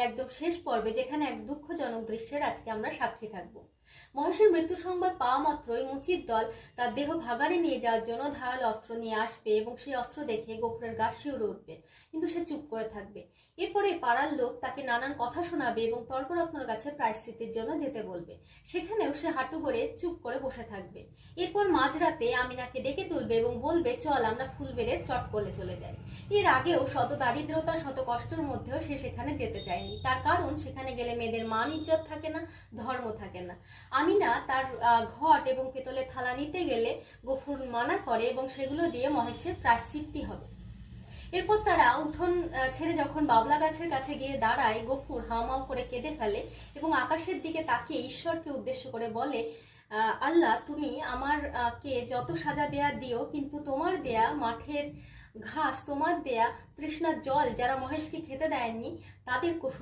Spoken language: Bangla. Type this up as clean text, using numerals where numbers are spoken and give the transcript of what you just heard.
একদম শেষ পর্বে, যেখানে এক দুঃখজনক দৃশ্যের আজকে আমরা সাক্ষী থাকব। মহেশের মৃত্যু সংবাদ পাওয়া মাত্রই মুচির দল তার দেহ ভাগাড়ে নিয়ে যাওয়ার জন্য ধারালো অস্ত্র নিয়ে আসবে এবং সেই অস্ত্র দেখে গফুরের গা শিউরে উঠবে, কিন্তু সে চুপ করে থাকবে। এরপরে পাড়ার লোক তাকে নানান কথা শোনাবে এবং তর্করত্নর কাছে প্রায়শ্চিত্তের জন্য যেতে বলবে। সেখানেও সে হাঁটু গড়ে চুপ করে বসে থাকবে। এরপর মাঝরাতে আমিনাকে ডেকে তুলবে এবং বলবে, চল আমরা ফুলবেড়ের চটকলে চলে যাই। এর আগেও শত দারিদ্রতা, শত কষ্টের মধ্যেও সে সেখানে যেতে চায়নি। তার কারণ সেখানে গেলে মেয়েদের মান ইজ্জত থাকে না, ধর্ম থাকে না। আমিনা তার ঘট এবং পেতলের থালা নিতে গেলে গফুর মানা করে এবং সেগুলো দিয়ে মহেশের প্রায়শ্চিত্তি হবে। এরপর তারা উঠোন ছেড়ে যখন বাবলা গাছের কাছে গিয়ে দাঁড়ায়, গফুর হাউমাউ করে কেঁদে ফেলে এবং আকাশের দিকে তাকিয়ে ঈশ্বরকে উদ্দেশ্য করে বলে, আল্লাহ, তুমি আমার কে যত সাজা দেয়া দিও, কিন্তু তোমার দেয়া মাঠের ঘাস, তোমার দেয়া তৃষ্ণার জল যারা মহেশকে খেতে দেয়নি, তাদের কসুর